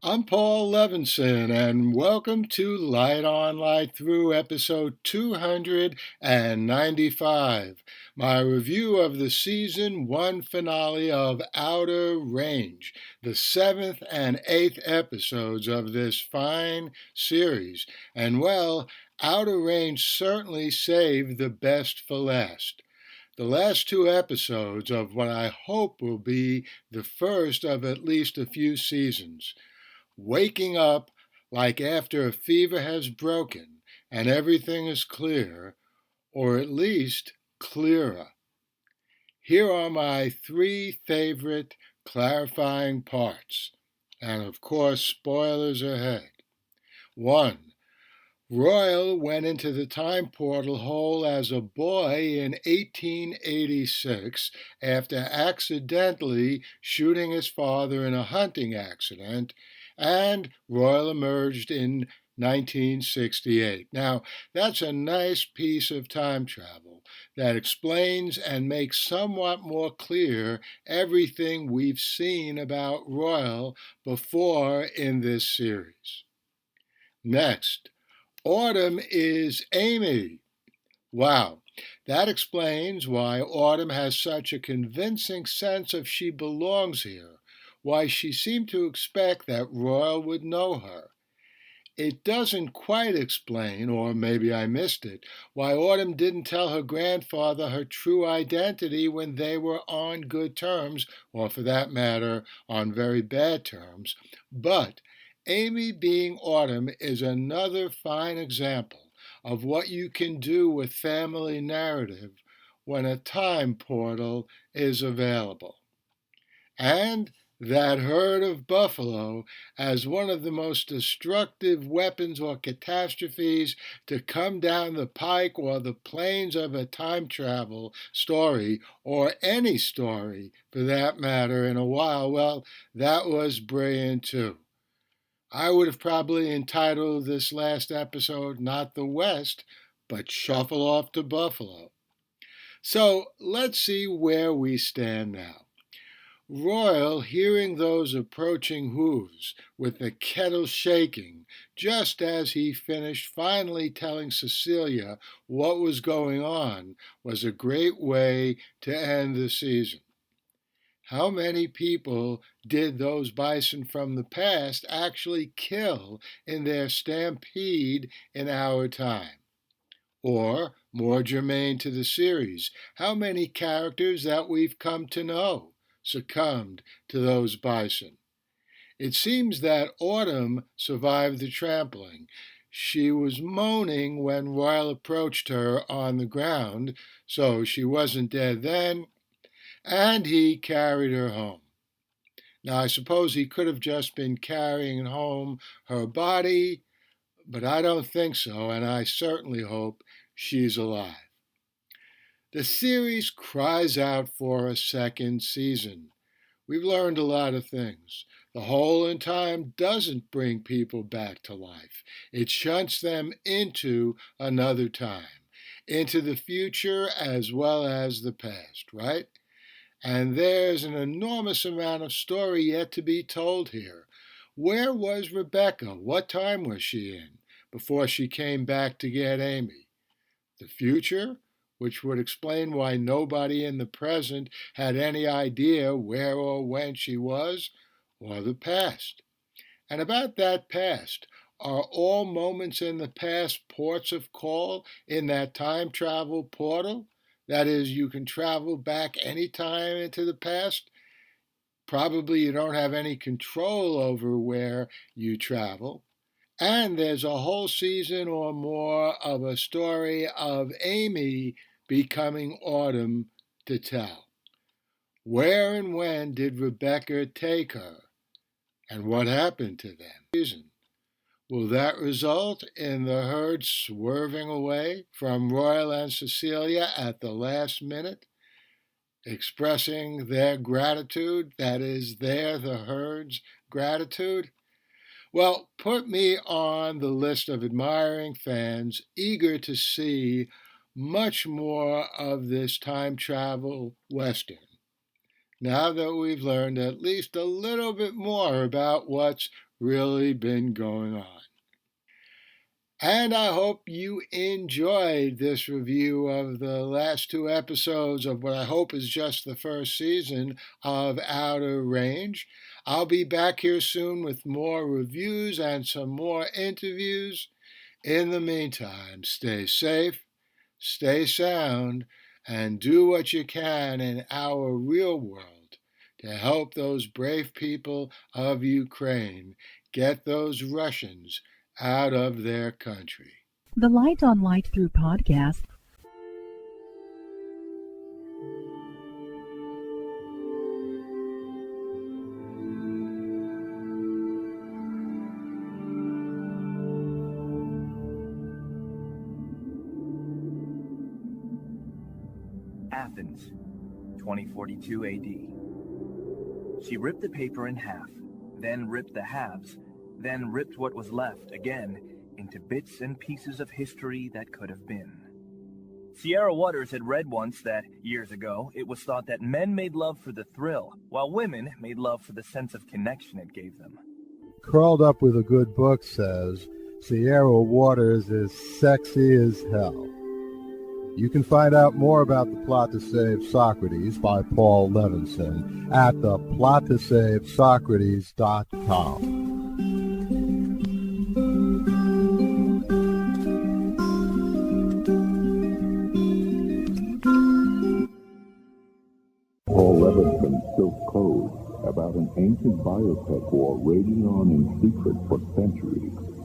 I'm Paul Levinson, and welcome to Light On, Light Through, episode 295, my review of the season one finale of Outer Range, the seventh and eighth episodes of this fine series. And well, Outer Range certainly saved the best for last. The last two episodes of what I hope will be the first of at least a few seasons. Waking up like after a fever has broken and everything is clear, or at least clearer. Here are my three favorite clarifying parts, and of course, spoilers ahead. 1. Royal went into the time portal hole as a boy in 1886 after accidentally shooting his father in a hunting accident, and Royal emerged in 1968. Now, that's a nice piece of time travel that explains and makes somewhat more clear everything we've seen about Royal before in this series. Next, Autumn is Amy. Wow, that explains why Autumn has such a convincing sense of she belongs here, why she seemed to expect that Royal would know her. It doesn't quite explain, or maybe I missed it, why Autumn didn't tell her grandfather her true identity when they were on good terms, or for that matter, on very bad terms. But Amy being Autumn is another fine example of what you can do with family narrative when a time portal is available. And that herd of buffalo as one of the most destructive weapons or catastrophes to come down the pike or the plains of a time travel story, or any story for that matter, in a while, well, that was brilliant too. I would have probably entitled this last episode not the West, but Shuffle Off to Buffalo. So let's see where we stand now. Royal, hearing those approaching hooves, with the kettle shaking, just as he finished finally telling Cecilia what was going on, was a great way to end the season. How many people did those bison from the past actually kill in their stampede in our time? Or, more germane to the series, how many characters that we've come to know succumbed to those bison? It seems that Autumn survived the trampling. She was moaning when Royal approached her on the ground, so she wasn't dead then, and he carried her home. Now, I suppose he could have just been carrying home her body, but I don't think so, and I certainly hope she's alive. The series cries out for a second season. We've learned a lot of things. The hole in time doesn't bring people back to life. It shunts them into another time, into the future as well as the past, right? And there's an enormous amount of story yet to be told here. Where was Rebecca? What time was she in before she came back to get Amy? The future, which would explain why nobody in the present had any idea where or when she was, or the past. And about that past, are all moments in the past ports of call in that time travel portal? That is, you can travel back any time into the past. Probably you don't have any control over where you travel. And there's a whole season or more of a story of Amy becoming Autumn to tell. Where and when did Rebecca take her? And what happened to them? Will that result in the herd swerving away from Royal and Cecilia at the last minute, expressing their gratitude, that is, the herd's gratitude? Well, put me on the list of admiring fans eager to see much more of this time travel Western, now that we've learned at least a little bit more about what's really been going on. And I hope you enjoyed this review of the last two episodes of what I hope is just the first season of Outer Range. I'll be back here soon with more reviews and some more interviews. In the meantime, stay safe, stay sound, and do what you can in our real world to help those brave people of Ukraine get those Russians out of their country. The Light on Light Through podcast. Athens, 2042 AD. She ripped the paper in half, then ripped the halves, then ripped what was left again into bits and pieces of history that could have been. Sierra Waters had read once that, years ago, it was thought that men made love for the thrill, while women made love for the sense of connection it gave them. Curled Up with a Good Book says, Sierra Waters is sexy as hell. You can find out more about The Plot to Save Socrates by Paul Levinson at theplottoSaveSocrates.com. Paul Levinson spilt code about an ancient biotech war raging on in secret for centuries.